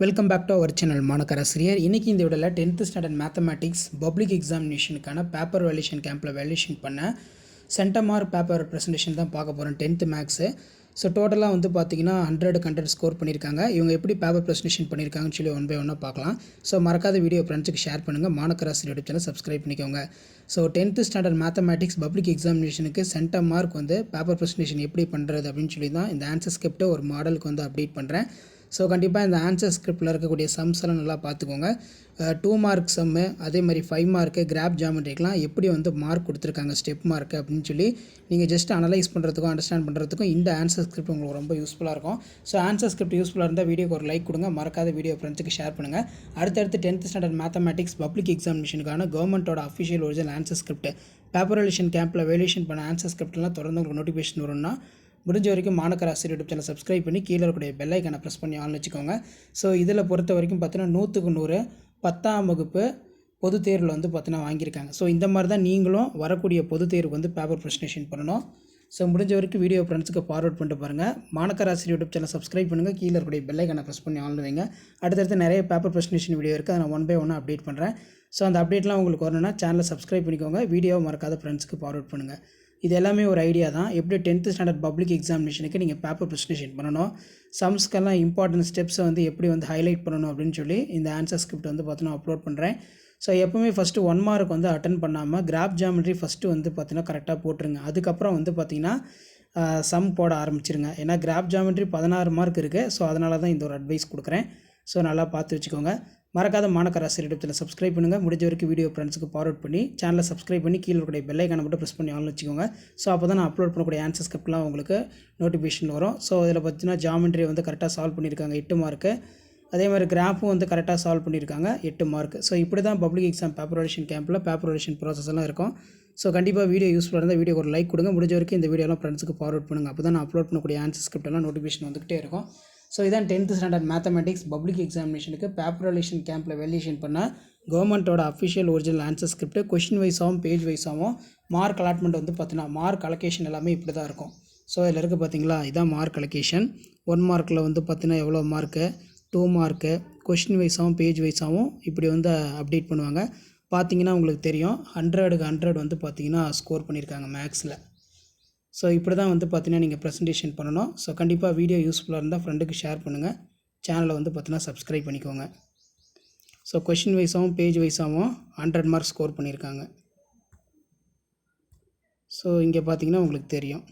Welcome back to our channel Manakkarasiriyar. இன்றைக்கி இந்த வீடியோவில் 10th ஸ்டாண்டர்ட் மேத்தமேட்டிக்ஸ் பப்ளிக் எக்ஸாமினேஷனுக்கான பேப்பர் வேல்யூஷன் கேம்பில் வேல்யூஷன் பண்ண சென்டமார் பேப்பர் ப்ரெசன்டேஷன் தான் பார்க்க போகிறோம். 10th maths. ஸோ டோட்டலாக வந்து பார்த்திங்கன்னா 100 கண்டென்ட் ஸ்கோர் பண்ணியிருக்காங்க. இவங்க எப்படி பேப்பர் ப்ரெசன்டேஷன் பண்ணியிருக்காங்கன்னு சொல்லி ஒன் பை ஒன்னாக பார்க்கலாம். ஸோ மறக்காத வீடியோ ஃப்ரெண்ட்ஸுக்கு ஷேர் பண்ணுங்கள். மாணக்கராசிரியர் யூடியூப் சேனல் சப்ஸ்கிரைப் பண்ணிக்கோங்க. So 10th standard mathematics public எக்ஸாமினேஷனுக்கு சென்டமார்க் வந்து பேப்பர் ப்ரெசன்டேஷன் எப்படி பண்ணுறது அப்படின்னு சொல்லி தான் இந்த ஆன்சர் ஸ்கிரிப்டை ஒரு மாடலுக்கு வந்து அப்டேட் பண்ணுறேன். ஸோ கண்டிப்பாக இந்த ஆன்சர் ஸ்கிரிப்டில் இருக்கக்கூடிய சம்ஸ் எல்லாம் நல்லா பார்த்துக்கோங்க. 2 மார்க் சம்மு, அதே மாதிரி 5 மார்க்கு கிராப் ஜாமெட்ரிக்கெலாம் எப்படி வந்து மார்க் கொடுத்துருக்காங்க ஸ்டெப் மார்க்கு அப்படின்னு சொல்லி நீங்கள் ஜஸ்ட் அனலைஸ் பண்ணுறதுக்கும் அண்டர்ஸ்டாண்ட் பண்ணுறதுக்கும் இந்த ஆன்சர் ஸ்கிரிப்ட் உங்களுக்கு ரொம்ப யூஸ்ஃபுல்லாக இருக்கும். ஸோ ஆன்சர் ஸ்கிரிப்ட் யூஸ்ஃபுல்லாக இருந்தால் வீடியோக்கு ஒரு லைக் கொடுங்க. மறக்காத வீடியோ ஃப்ரெண்ட்ஸுக்கு ஷேர் பண்ணுங்கள். அடுத்தடுத்து 10th ஸ்டாண்டர்ட் மேத்தமேட்டிக்ஸ் பப்ளிக் எக்ஸாமினேஷனுக்கான கவர்மெண்ட்டோட official original answer script paper valuation கேம்பில் வேல்யூஷன் பண்ண ஆன்சர் ஸ்கிரிப்ட்லாம் தொடர்ந்து உங்களுக்கு நோட்டிஃபிகேஷன் வரும்னா முடிஞ்ச வரைக்கும் மாணக்கராசிரியர் யூடியூப் சேனல் சப்ஸ்கிரைப் பண்ணி கீழே இருக்கக்கூடிய பெல் ஐக்கானை ப்ரெஸ் பண்ணி ஆன் வச்சுக்கோங்க. ஸோ இதில் பொறுத்த வரைக்கும் பார்த்தீங்கன்னா 100க்கு 100 10ஆம் வகுப்பு பொதுத் தேர்வில் வந்து பார்த்தீங்கன்னா வாங்கியிருக்காங்க. ஸோ இந்த மாதிரி தான் நீங்களும் வரக்கூடிய பொதுத் தேர்வு வந்து பேப்பர் ப்ரெசன்டேஷன் பண்ணணும். ஸோ முடிஞ்ச வரைக்கும் வீடியோ ஃப்ரெண்ட்ஸுக்கு ஃபார்வர்ட் பண்ணிட்டு பாருங்கள். மாணக்கராசிரியர் யூடியூப் சேனல் சப்ஸ்கிரைப் பண்ணுங்கள். கீழே இருக்கக்கூடிய பெல் ஐக்கானை ப்ரெஸ் பண்ணி ஆன் வைங்க. அடுத்தடுத்து நிறைய பேப்பர் ப்ரெசன்டேஷன் வீடியோ இருக்குது. அதை நான் ஒன் பை ஒன்னாக அப்டேட் பண்ணுறேன். ஸோ அந்த அப்டேட்லாம் உங்களுக்கு வரணும்னா சேனலை சப்ஸ்கிரைப் பண்ணிக்கோங்க. வீடியோவை மறக்காத ஃப்ரெண்ட்ஸுக்கு ஃபார்வர்ட் பண்ணுங்கள். இது எல்லாமே ஒரு ஐடியா தான். எப்படி 10th ஸ்டாண்டர்ட் பப்ளிக் எக்ஸாமினேஷனுக்கு நீங்கள் பேப்பர் ப்ரெசன்டேஷன் பண்ணணும், சம்ஸ்க்கெல்லாம் இம்பார்ட்டன்ட் ஸ்டெப்ஸை வந்து எப்படி வந்து ஹைலைட் பண்ணணும் அப்படின்னு சொல்லி இந்த ஆன்சர் ஸ்கிரிப்ட் வந்து பார்த்தீங்கன்னா அப்லோட் பண்ணுறேன். ஸோ எப்போவுமே ஃபஸ்ட்டு 1 மார்க் வந்து அட்டன் பண்ணாமல் கிராப் ஜாமெட்ரி ஃபஸ்ட்டு வந்து பார்த்தீங்கன்னா கரெக்டாக போட்டுருங்க. அதுக்கப்புறம் வந்து பார்த்தீங்கன்னா சம் போட ஆரம்பிச்சிருங்க. ஏன்னா கிராப் ஜாமெட்ரி 16 மார்க் இருக்குது. ஸோ அதனால தான் இந்த ஒரு அட்வைஸ் கொடுக்குறேன். ஸோ நல்லா பார்த்து வச்சுக்கோங்க. மறக்காத மாணக்கராசிரியர் யூடியூப் சேனல் சப்ஸ்கிரைப் பண்ணுங்கள். முடிஞ்ச வரைக்கும் வீடியோ ஃப்ரெண்ட்ஸுக்கு ஃபார்வர்ட் பண்ணி சேனலை சப்ஸ்கிரைப் பண்ணி கீழே இருக்கக்கூடிய பெல் ஐக்கானை மட்டும் ப்ரெஸ் பண்ணி ஆன் வச்சுக்கோங்க. ஸோ அப்போ தான் நான் அப்லோட் பண்ணக்கூடிய ஆன்சர் ஸ்கிரிப்ட்லாம் உங்களுக்கு நோட்டிஃபிகேஷன் வரும். ஸோ இதில் பார்த்தீங்கன்னா ஜாமெட்ரி வந்து கரெக்டாக சால்வ் பண்ணியிருக்காங்க 8 மார்க்கு. அதே மாதிரி கிராஃபும் வந்து கரெக்டாக சால்வ் பண்ணியிருக்காங்க 8 மார்க். ஸோ இப்படி தான் பப்ளிக் எக்ஸாம் பேப்பர் வேல்யூஷன் கேம்பில் பேப்பர் வேல்யூஷன் ப்ராசஸ் எல்லாம் இருக்கும். ஸோ கண்டிப்பாக வீடியோ யூஸ்ஃபுல்லாக இருந்தால் வீடியோக்கு ஒரு லைக் கொடுங்க. முடிஞ்ச வரைக்கும் இந்த வீடியோலாம் ஃப்ரெண்ட்ஸுக்கு ஃபார்வர்ட் பண்ணுங்கள். அப்போ தான் நான் அப்லோட் பண்ணக்கூடிய ஆன்சர் ஸ்கிரிப்ட் எல்லாம் நோட்டிஃபிகேஷன் வந்துகிட்டே இருக்கும். ஸோ இதான் 10th ஸ்டாண்டர்ட் மேத்தமேட்டிக்ஸ் பப்ளிக் எக்ஸாமினேஷனுக்கு பேப்பர் வேல்யூஷன் கேம்பில் வேல்யூஷன் பண்ண கவர்மெண்ட்டோட official original answer script question வைஸாகவும் பேஜ் வைஸாகவும் மார்க் அலாட்மெண்ட் வந்து பார்த்தீங்கன்னா மார்க் அலோகேஷன் எல்லாமே இப்படி தான் இருக்கும். ஸோ இதில் இருக்குது பார்த்தீங்களா, இதான் மார்க் அலோகேஷன். 1 மார்க்கில் வந்து பார்த்தீங்கன்னா எவ்வளோ மார்க்கு, 2 மார்க்கு, கொஷின் வைஸாகவும் பேஜ் வைஸாகவும் இப்படி வந்து அப்டேட் பண்ணுவாங்க. பார்த்தீங்கன்னா உங்களுக்கு தெரியும் 100க்கு 100 வந்து பார்த்தீங்கன்னா ஸ்கோர் பண்ணியிருக்காங்க மேக்ஸில். ஸோ இப்படி தான் வந்து பார்த்தீங்கன்னா நீங்கள் ப்ரெசன்டேஷன் பண்ணணும். ஸோ கண்டிப்பாக வீடியோ யூஸ்ஃபுல்லாக இருந்தால் ஃப்ரெண்டுக்கு ஷேர் பண்ணுங்கள். சேனலை வந்து பார்த்தீங்கன்னா சப்ஸ்கிரைப் பண்ணிக்கோங்க. ஸோ கொஷின் வைஸாகவும் பேஜ் வைஸாகவும் 100 மார்க்ஸ் ஸ்கோர் பண்ணியிருக்காங்க. ஸோ இங்கே பார்த்தீங்கன்னா உங்களுக்கு தெரியும்.